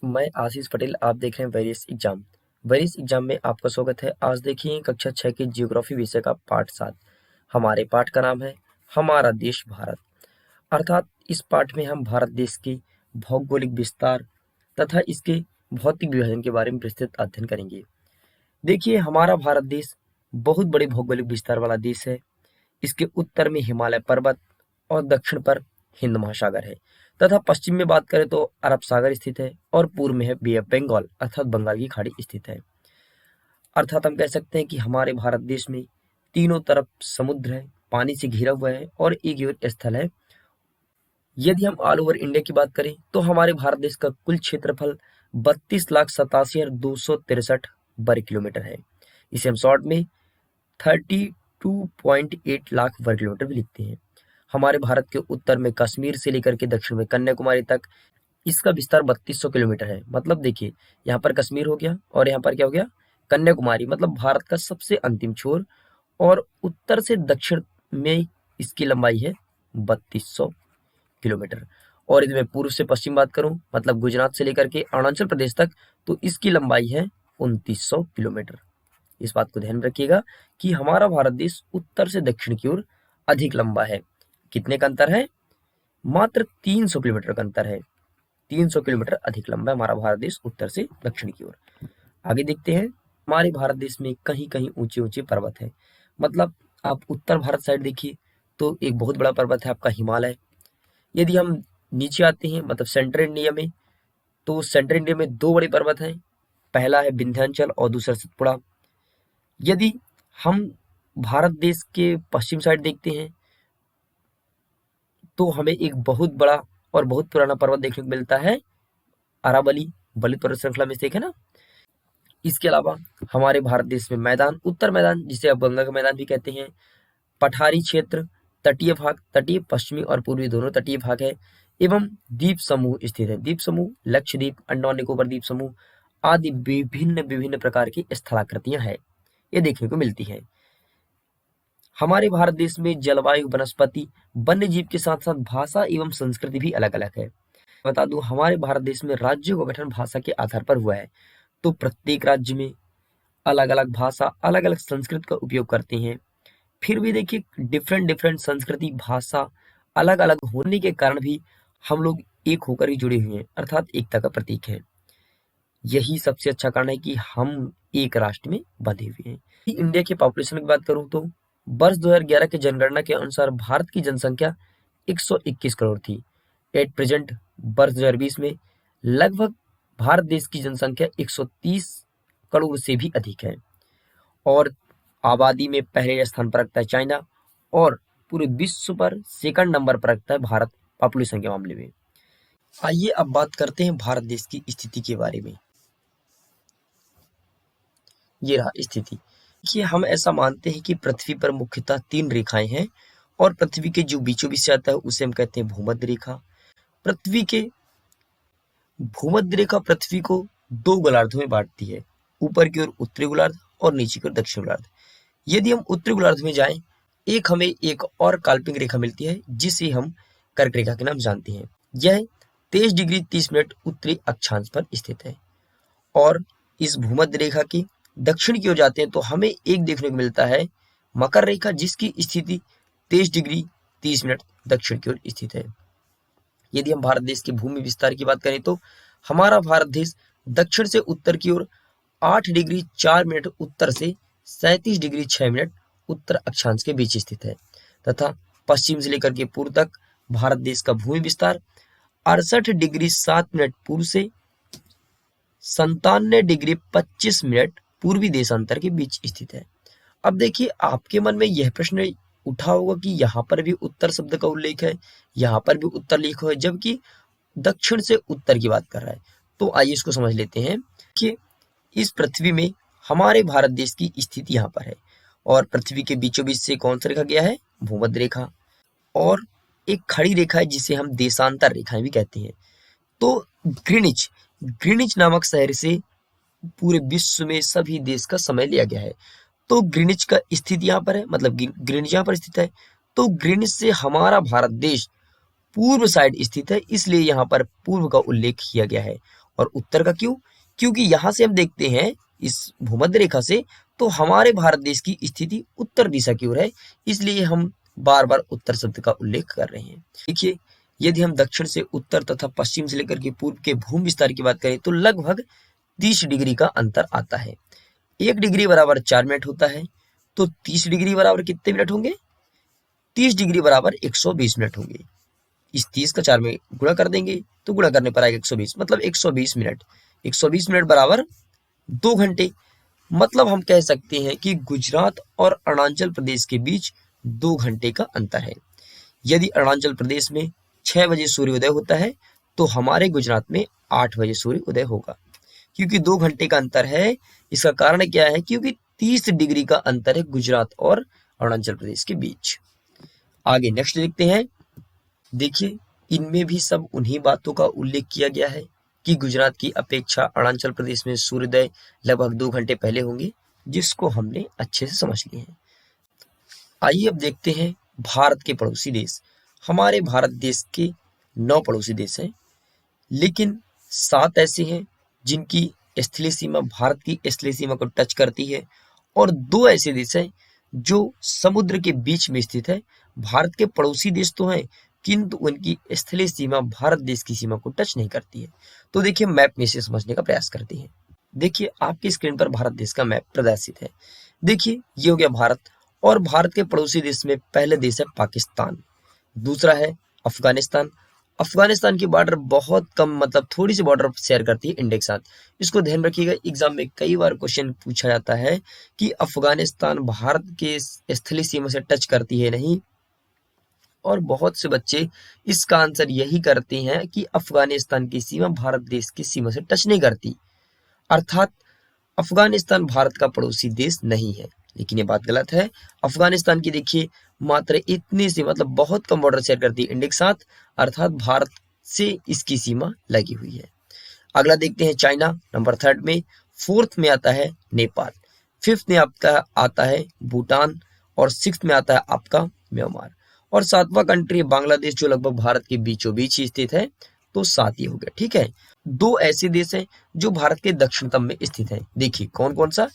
मैं आशीष पटेल, आप देख रहे हैं वेरियस एग्जाम। वेरियस एग्जाम में आपका स्वागत है। आज देखिए कक्षा 6 के ज्योग्राफी विषय का पाठ 7। हमारे पाठ का नाम है हमारा देश भारत। अर्थात इस पाठ में हम भारत देश के भौगोलिक विस्तार तथा इसके भौतिक विभाजन के बारे में विस्तृत अध्ययन करेंगे। देखिए, हमारा भारत देश बहुत बड़े भौगोलिक विस्तार वाला देश है। इसके उत्तर में हिमालय पर्वत और दक्षिण पर हिंद महासागर है तथा पश्चिम में बात करें तो अरब सागर स्थित है और पूर्व में है बे ऑफ बंगाल अर्थात बंगाल की खाड़ी स्थित है। अर्थात हम कह सकते हैं कि हमारे भारत देश में तीनों तरफ समुद्र है, पानी से घिरा हुआ है और एक और स्थल है। यदि हम ऑल ओवर इंडिया की बात करें तो हमारे भारत देश का कुल क्षेत्रफल 32,87,263 वर्ग किलोमीटर है। इसे हम शॉर्ट में 32.8 लाख वर्ग किलोमीटर भी लिखते हैं। हमारे भारत के उत्तर में कश्मीर से लेकर के दक्षिण में कन्याकुमारी तक इसका विस्तार 3200 किलोमीटर है। मतलब देखिए, यहाँ पर कश्मीर हो गया और यहाँ पर क्या हो गया, कन्याकुमारी, मतलब भारत का सबसे अंतिम छोर। और उत्तर से दक्षिण में इसकी लंबाई है 3200 किलोमीटर। और यदि मैं पूर्व से पश्चिम बात करूं, मतलब गुजरात से लेकर के अरुणाचल प्रदेश तक, तो इसकी लंबाई है 2900 किलोमीटर। इस बात को ध्यान में रखिएगा कि हमारा भारत देश उत्तर से दक्षिण की ओर अधिक लंबा है। कितने का अंतर है? मात्र 300 किलोमीटर का अंतर है। 300 किलोमीटर अधिक लंबा है हमारा भारत देश उत्तर से दक्षिण की ओर। आगे देखते हैं। हमारे भारत देश में कहीं कहीं ऊंचे ऊंचे पर्वत है। मतलब आप उत्तर भारत साइड देखिए तो एक बहुत बड़ा पर्वत है आपका हिमालय। यदि हम नीचे आते हैं, मतलब सेंट्रल इंडिया में, तो सेंट्रल इंडिया में दो बड़े पर्वत हैं। पहला है विंध्याचल और दूसरा सतपुड़ा। यदि हम भारत देश के पश्चिम साइड देखते हैं तो हमें एक बहुत बड़ा और बहुत पुराना पर्वत देखने को मिलता है, अरावली, बलित पर्वत श्रृंखला में से एक है ना। इसके अलावा हमारे भारत देश में मैदान, उत्तर मैदान जिसे आप गंगा का मैदान भी कहते हैं, पठारी क्षेत्र, तटीय भाग, तटीय पश्चिमी और पूर्वी दोनों तटीय भाग है, एवं द्वीप समूह स्थित है। द्वीप समूह लक्षद्वीप, अंडमान निकोबार द्वीप समूह आदि विभिन्न विभिन्न प्रकार की स्थलाकृतियां हैं, ये देखने को मिलती है। हमारे भारत देश में जलवायु, वनस्पति, वन्य जीव के साथ साथ भाषा एवं संस्कृति भी अलग अलग है। बता दूं, हमारे भारत देश में राज्यों का गठन भाषा के आधार पर हुआ है। तो प्रत्येक राज्य में अलग अलग भाषा, अलग अलग संस्कृत का उपयोग करते हैं। फिर भी देखिए, डिफरेंट डिफरेंट संस्कृति, भाषा अलग अलग होने के कारण भी हम लोग एक होकर ही जुड़े हुए हैं, अर्थात एकता का प्रतीक है। यही सबसे अच्छा कारण है कि हम एक राष्ट्र में बंधे हुए हैं। इंडिया के पॉपुलेशन की बात करूं तो वर्ष 2011 की जनगणना के अनुसार भारत की जनसंख्या 121 करोड़ थी। एट प्रेजेंट वर्ष 2020 में लगभग भारत देश की जनसंख्या 130 करोड़ से भी अधिक है। और आबादी में पहले स्थान पर रखता है चाइना और पूरे विश्व पर सेकंड नंबर पर रखता है भारत पॉपुलेशन के मामले में। आइए अब बात करते हैं भारत देश की स्थिति के बारे में। ये रहा स्थिति कि हम ऐसा मानते हैं कि पृथ्वी पर मुख्यतः 3 रेखाएं हैं और पृथ्वी के जो बीचों बीच से आता है उसे हम कहते हैं भूमध्य रेखा। पृथ्वी के भूमध्य रेखा पृथ्वी को 2 गोलार्धों में बांटती है, ऊपर की ओर उत्तरी गोलार्ध और नीचे की ओर दक्षिण गोलार्ध। यदि हम उत्तरी गोलार्ध में जाएं, हमें एक और काल्पनिक रेखा मिलती है जिसे हम कर्क रेखा के नाम जानते हैं। यह 23 डिग्री 30 मिनट उत्तरी अक्षांश पर स्थित है। और इस भूमध्य रेखा की दक्षिण की ओर जाते हैं तो हमें एक देखने को मिलता है मकर रेखा, जिसकी स्थिति 23 डिग्री 30 मिनट दक्षिण की ओर स्थित है। यदि हम भारत देश के भूमि विस्तार की बात करें तो हमारा भारत देश दक्षिण से उत्तर की ओर 8 डिग्री 4 मिनट उत्तर से 37 डिग्री 6 मिनट उत्तर अक्षांश के बीच स्थित है तथा पश्चिम से लेकर के पूर्व तक भारत देश का भूमि विस्तार 68 डिग्री 7 मिनट पूर्व से 97 डिग्री 25 मिनट पूर्वी देशांतर के बीच स्थित है। अब देखिए, आपके मन में यह प्रश्न उठा होगा कि यहाँ पर भी उत्तर शब्द का उल्लेख है, यहाँ पर भी उत्तर लिखा है, जबकि दक्षिण से उत्तर की बात कर रहा है। तो आइए इसको समझ लेते हैं कि इस पृथ्वी में हमारे भारत देश की स्थिति यहाँ पर है और पृथ्वी के बीचों बीच से कौन सा रेखा गया है? भूमध्य रेखा। और एक खड़ी रेखा है जिसे हम देशांतर रेखाएं भी कहते हैं। तो ग्रीनिच नामक शहर से पूरे विश्व में सभी देश का समय लिया गया है। तो ग्रीनिच का स्थिति यहाँ पर है, मतलब ग्रीनिच यहाँ पर स्थित है। तो ग्रीनिच से हमारा भारत देश पूर्व साइड स्थित है, इसलिए यहाँ पर पूर्व का उल्लेख किया गया है। और उत्तर का क्यों? क्योंकि यहाँ से हम देखते हैं इस भूमध्य रेखा से, तो हमारे भारत देश की स्थिति उत्तर दिशा की ओर है, इसलिए हम बार बार उत्तर शब्द का उल्लेख कर रहे हैं। देखिए, यदि हम दक्षिण से उत्तर तथा पश्चिम से लेकर के पूर्व के भूमि विस्तार की बात करें तो लगभग 30 डिग्री का अंतर आता है। 1 डिग्री बराबर 4 मिनट होता है, तो 30 डिग्री बराबर कितने मिनट होंगे? 30 डिग्री बराबर 120 मिनट होंगे। इस 30 का 4 में गुणा कर देंगे तो गुणा करने पर आएगा 120, मतलब 120 मिनट। 120 मिनट बराबर 2 घंटे। मतलब हम कह सकते हैं कि गुजरात और अरुणाचल प्रदेश के बीच 2 घंटे का अंतर है। यदि अरुणाचल प्रदेश में 6 बजे सूर्योदय होता है तो हमारे गुजरात में 8 बजे सूर्य उदय होगा। क्योंकि 2 घंटे का अंतर है, इसका कारण क्या है? क्योंकि 30 डिग्री का अंतर है गुजरात और अरुणाचल प्रदेश के बीच। आगे नेक्स्ट देखते हैं। देखिए, इनमें भी सब उन्हीं बातों का उल्लेख किया गया है कि गुजरात की अपेक्षा अरुणाचल प्रदेश में सूर्योदय लगभग 2 घंटे पहले होंगे, जिसको हमने अच्छे से समझ लिए हैं। आइए अब देखते हैं भारत के पड़ोसी देश। हमारे भारत देश के 9 पड़ोसी देश हैं, लेकिन 7 ऐसे हैं जिनकी स्थलीय सीमा भारत की स्थलीय सीमा को टच करती है, और 2 ऐसे देश हैं जो समुद्र के बीच में स्थित है। भारत के पड़ोसी देश तो हैं, किंतु उनकी स्थलीय सीमा भारत देश की सीमा को टच नहीं करती है। तो देखिए, मैप में से समझने का प्रयास करते हैं। देखिए, आपकी स्क्रीन पर भारत देश का मैप प्रदर्शित है। देखिए, ये हो गया भारत, और भारत के पड़ोसी देश में पहले देश है पाकिस्तान, दूसरा है अफगानिस्तान। अफगानिस्तान की बॉर्डर बहुत कम, मतलब थोड़ी सी बॉर्डर शेयर करती है इंडिया के साथ। इसको ध्यान रखिएगा, एग्जाम में कई बार क्वेश्चन पूछा जाता है कि अफगानिस्तान भारत के स्थलीय सीमा से टच करती है नहीं, और बहुत से बच्चे इसका आंसर यही करते हैं कि अफगानिस्तान की सीमा भारत देश की सीमा से टच नहीं करती, अर्थात अफगानिस्तान भारत का पड़ोसी देश नहीं है। लेकिन ये बात गलत है। अफगानिस्तान की देखिए मात्र इतनी सी, मतलब बहुत कम बॉर्डर शेयर करती है इंडिया के साथ, अर्थात भारत से इसकी सीमा लगी हुई है। अगला देखते हैं चाइना, नंबर 3 में। 4th में आता है नेपाल, 5th में आपका आता है भूटान, और 6th में आता है आपका म्यांमार, और 7वां कंट्री बांग्लादेश, जो लगभग भारत के बीचों बीच ही स्थित है। तो 7 ये हो गया, ठीक है। 2 ऐसे देश हैं जो भारत के दक्षिणतम में स्थित है। देखिए कौन कौन सा?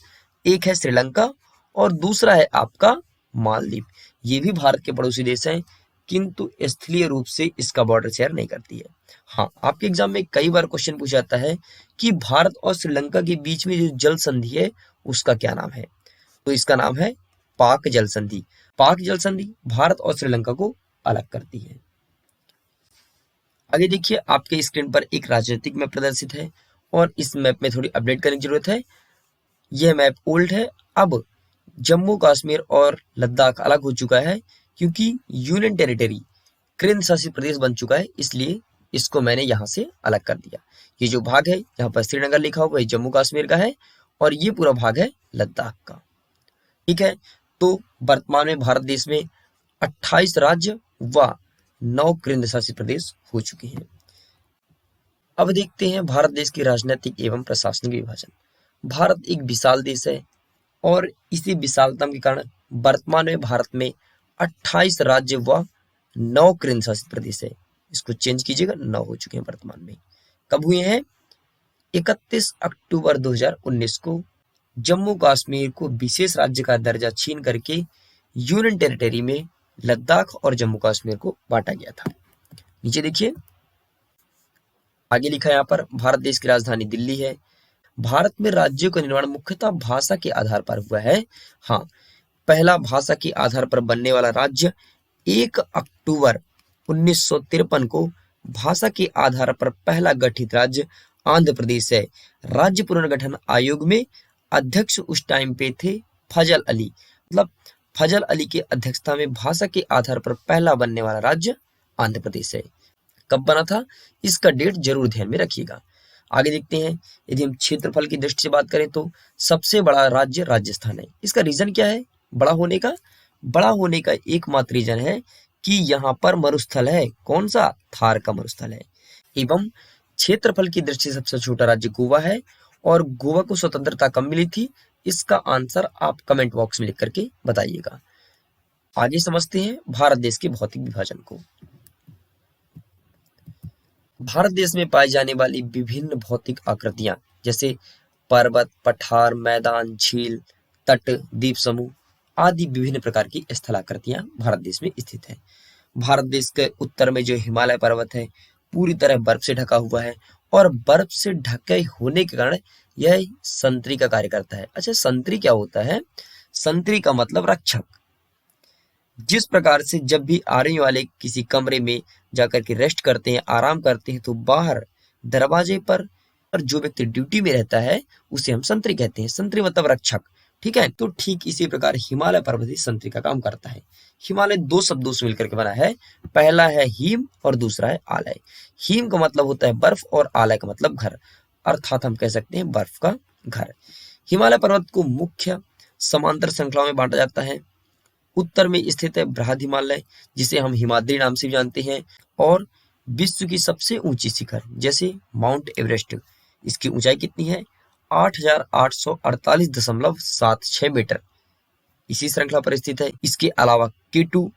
एक है श्रीलंका और दूसरा है आपका मालदीव। ये भी भारत के पड़ोसी देश हैं, किंतु स्थलीय रूप से इसका बॉर्डर शेयर नहीं करती है। हाँ, आपके एग्जाम में कई बार क्वेश्चन पूछा जाता है कि भारत और श्रीलंका के बीच में जो जल संधि है उसका क्या नाम है? तो इसका नाम है पाक जल संधि। पाक जल संधि भारत और श्रीलंका को अलग करती है। आगे देखिए, आपके स्क्रीन पर एक राजनीतिक मैप प्रदर्शित है, और इस मैप में थोड़ी अपडेट करने की जरूरत है। यह मैप ओल्ड है। अब जम्मू कश्मीर और लद्दाख अलग हो चुका है, क्योंकि यूनियन टेरिटरी केंद्र शासित प्रदेश बन चुका है, इसलिए इसको मैंने यहाँ से अलग कर दिया। ये जो भाग है यहाँ पर श्रीनगर लिखा हुआ है, जम्मू कश्मीर का है, और ये पूरा भाग है लद्दाख का, ठीक है। तो वर्तमान में भारत देश में 28 राज्य व 9 केंद्र शासित प्रदेश हो चुके हैं। अब देखते हैं भारत देश के राजनीतिक एवं प्रशासनिक विभाजन। भारत एक विशाल देश है, और इसी विशालता के कारण वर्तमान में भारत में 28 राज्य व 9 केंद्र शासित प्रदेश है। इसको चेंज कीजिएगा, 9 हो चुके हैं वर्तमान में। कब हुए हैं? 31 अक्टूबर 2019 को जम्मू कश्मीर को विशेष राज्य का दर्जा छीन करके यूनियन टेरिटरी में लद्दाख और जम्मू कश्मीर को बांटा गया था। नीचे देखिए, आगे लिखा है यहाँ पर, भारत देश की राजधानी दिल्ली है। भारत में राज्यों का निर्माण मुख्यतः भाषा के आधार पर हुआ है। हाँ, पहला भाषा के आधार पर बनने वाला राज्य 1 अक्टूबर 1953 को भाषा के आधार पर पहला गठित राज्य आंध्र प्रदेश है। राज्य पुनर्गठन आयोग में अध्यक्ष उस टाइम पे थे फजल अली, मतलब फजल अली के अध्यक्षता में भाषा के आधार पर पहला बनने वाला राज्य आंध्र प्रदेश है। कब बना था इसका डेट जरूर ध्यान में रखिएगा। आगे देखते हैं, यदि हम क्षेत्रफल की दृष्टि से बात करें तो सबसे बड़ा राज्य राजस्थान है। इसका रीजन क्या है बड़ा होने का? बड़ा होने का एकमात्र रीजन है कि यहाँ पर मरुस्थल है। कौन सा? थार का मरुस्थल है। एवं क्षेत्रफल की दृष्टि से सबसे छोटा राज्य गोवा है, और गोवा को स्वतंत्रता कब मिली थी? इसका आंसर आप कमेंट बॉक्स में लिख करके बताइएगा। आगे समझते हैं भारत देश के भौतिक विभाजन को। भारत देश में पाई जाने वाली विभिन्न भौतिक आकृतियां जैसे पर्वत, पठार, मैदान, झील, तट, द्वीप समूह आदि विभिन्न प्रकार की स्थलाकृतियां भारत देश में स्थित है। भारत देश के उत्तर में जो हिमालय पर्वत है पूरी तरह बर्फ से ढका हुआ है और बर्फ से ढके होने के कारण यह संतरी का कार्य करता है। अच्छा, संतरी क्या होता है? संतरी का मतलब रक्षक। जिस प्रकार से जब भी आर्मी वाले किसी कमरे में जाकर के रेस्ट करते हैं, आराम करते हैं, तो बाहर दरवाजे पर जो व्यक्ति ड्यूटी में रहता है उसे हम संतरी कहते हैं। संतरी मतलब रक्षक, ठीक है। तो ठीक इसी प्रकार हिमालय पर्वत भी संतरी का काम करता है। हिमालय दो शब्दों से मिलकर के बना है, पहला है हिम और दूसरा है आलय। हिम का मतलब होता है बर्फ और आलय का मतलब घर, अर्थात हम कह सकते हैं बर्फ का घर। हिमालय पर्वत को मुख्य समांतर श्रृंखलाओं में बांटा जाता है। उत्तर में स्थित है बृहद हिमालय जिसे हम हिमाद्री नाम से भी जानते हैं, और विश्व की सबसे ऊंची शिखर जैसे माउंट एवरेस्ट, इसकी ऊंचाई कितनी है? 8,848.76 मीटर, इसी श्रृंखला पर स्थित है। इसके अलावा K2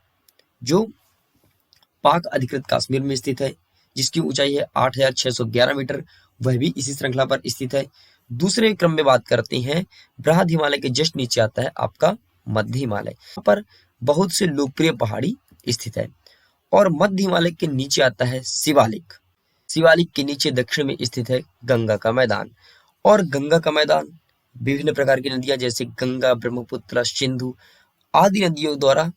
जो पाक अधिकृत कश्मीर में स्थित है जिसकी ऊंचाई है 8,611 मीटर, वह भी इसी श्रृंखला पर स्थित है। दूसरे क्रम में बात करते हैं, बृहद हिमालय के जस्ट नीचे आता है आपका मध्य हिमालय, यहाँ पर बहुत से लोकप्रिय पहाड़ी स्थित है। और मध्य हिमालय के नीचे आता है शिवालिक। शिवालिक के नीचे दक्षिण में स्थित है गंगा का मैदान, और गंगा का मैदान विभिन्न प्रकार की नदियां जैसे गंगा, ब्रह्मपुत्र, सिंधु आदि नदियों द्वारा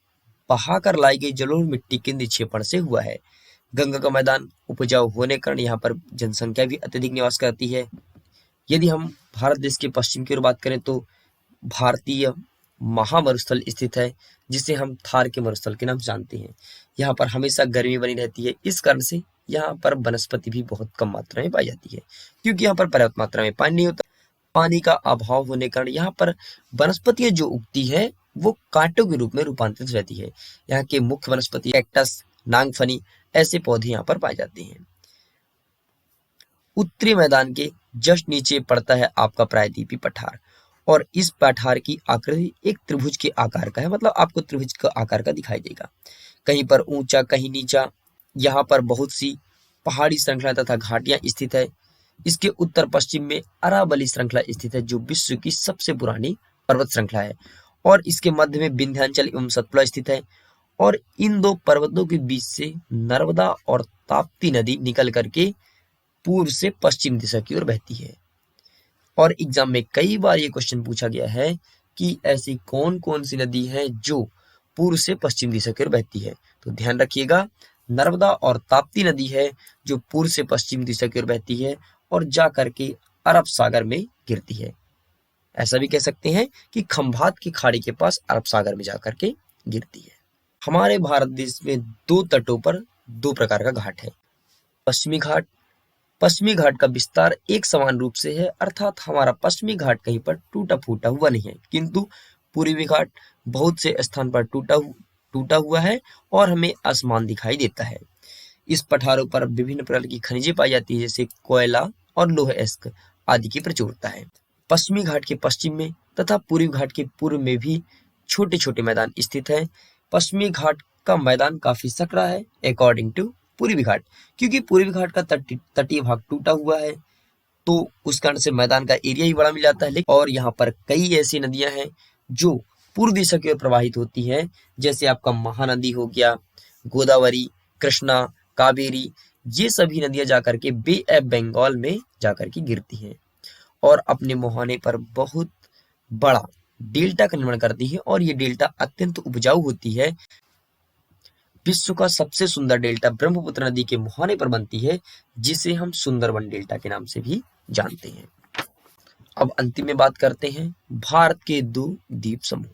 बहाकर लाई गई जलोढ़ मिट्टी के निक्षेपण से हुआ है। गंगा का मैदान उपजाऊ होने के कारण यहाँ पर जनसंख्या भी अत्यधिक निवास करती है। यदि हम भारत देश के पश्चिम की ओर बात करें तो भारतीय महामरुस्थल स्थित है जिसे हम थार के मरुस्थल के नाम से जानते हैं। यहाँ पर हमेशा गर्मी बनी रहती है, इस कारण से यहाँ पर वनस्पति भी बहुत कम मात्रा में पाई जाती है, क्योंकि यहाँ पर पर्याप्त मात्रा में पानी नहीं होता। पानी का अभाव होने के कारण यहाँ पर वनस्पतियां जो उगती है वो कांटों के रूप में रूपांतरित रहती है। यहाँ के मुख्य वनस्पति कैक्टस, नागफनी ऐसे पौधे यहाँ पर पाए जाते हैं। उत्तरी मैदान के जस्ट नीचे पड़ता है आपका प्रायद्वीपीय पठार, और इस पठार की आकृति एक त्रिभुज के आकार का है, मतलब आपको त्रिभुज का आकार का दिखाई देगा, कहीं पर ऊंचा कहीं नीचा। यहाँ पर बहुत सी पहाड़ी श्रृंखला तथा घाटियां स्थित है। इसके उत्तर पश्चिम में अरावली श्रृंखला स्थित है जो विश्व की सबसे पुरानी पर्वत श्रृंखला है, और इसके मध्य में विंध्याचल एवं सतपुड़ा स्थित है। और इन दो पर्वतों के बीच से नर्मदा और ताप्ती नदी निकल करके पूर्व से पश्चिम दिशा की ओर बहती है। और एग्जाम में कई बार ये क्वेश्चन पूछा गया है कि ऐसी कौन कौन सी नदी है जो पूर्व से पश्चिम दिशा की ओर बहती है, तो ध्यान रखिएगा नर्मदा और ताप्ती नदी है जो पूर्व से पश्चिम दिशा की ओर बहती है और जा करके अरब सागर में गिरती है। ऐसा भी कह सकते हैं कि खंभात की खाड़ी के पास अरब सागर में जाकर के गिरती है। हमारे भारत देश में दो तटों पर दो प्रकार का घाट है। पश्चिमी घाट, पश्चिमी घाट का विस्तार एक समान रूप से है, अर्थात हमारा पश्चिमी घाट कहीं पर टूटा फूटा हुआ नहीं है, किंतु पूर्वी घाट बहुत से स्थान पर टूटा हुआ है और हमें आसमान दिखाई देता है। इस पठारों पर विभिन्न प्रकार की खनिजें पाई जाती है जैसे कोयला और लौह अयस्क आदि की प्रचुरता है। पश्चिमी घाट के पश्चिम में तथा पूर्वी घाट के पूर्व में भी छोटे छोटे मैदान स्थित है। पश्चिमी घाट का मैदान काफी सकरा है अकॉर्डिंग टू पूर्वी घाट, क्योंकि पूर्वी घाट का तटीय भाग टूटा हुआ है तो उस कारण से मैदान का एरिया ही बड़ा मिल जाता है। और यहाँ पर कई ऐसी नदियां हैं जो पूर्व दिशा की ओर प्रवाहित होती हैं, जैसे आपका महानदी हो गया, गोदावरी, कृष्णा, कावेरी, ये सभी नदियां जाकर के बे ऑफ बंगाल में जाकर के गिरती हैं और अपने मुहाने पर बहुत बड़ा डेल्टा का निर्माण करती है, और ये डेल्टा अत्यंत उपजाऊ होती है। विश्व का सबसे सुंदर डेल्टा ब्रह्मपुत्र नदी के मुहाने पर बनती है, जिसे हम सुंदरबन डेल्टा के नाम से भी जानते हैं। अब अंतिम में बात करते हैं भारत के दो द्वीप समूह।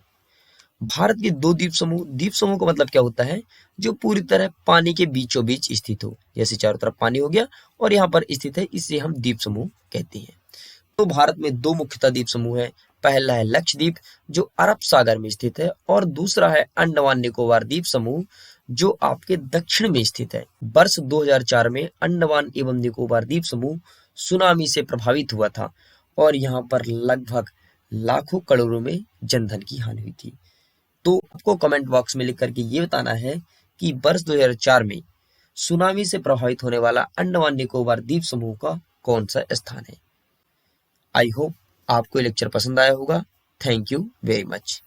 भारत के दो द्वीप समूह का मतलब क्या होता है? जो पूरी तरह पानी के बीचों बीच स्थित हो, जैसे चारों तरफ पानी हो गया और यहाँ पर स्थित है, इसे हम द्वीप समूह कहते हैं। तो भारत में दो मुख्यतः द्वीप समूह है। पहला है लक्षद्वीप जो अरब सागर में स्थित है, और दूसरा है अंडमान निकोबार द्वीप समूह जो आपके दक्षिण में स्थित है। वर्ष 2004 में अंडमान एवं निकोबार द्वीप समूह सुनामी से प्रभावित हुआ था और यहाँ पर लगभग लाखों करोड़ों में जनधन की हानि हुई थी। तो आपको कमेंट बॉक्स में लिख करके ये बताना है कि वर्ष 2004 में सुनामी से प्रभावित होने वाला अंडमान निकोबार द्वीप समूह का कौन सा स्थान है? आई होप आपको ये लेक्चर पसंद आया होगा। Thank you very much.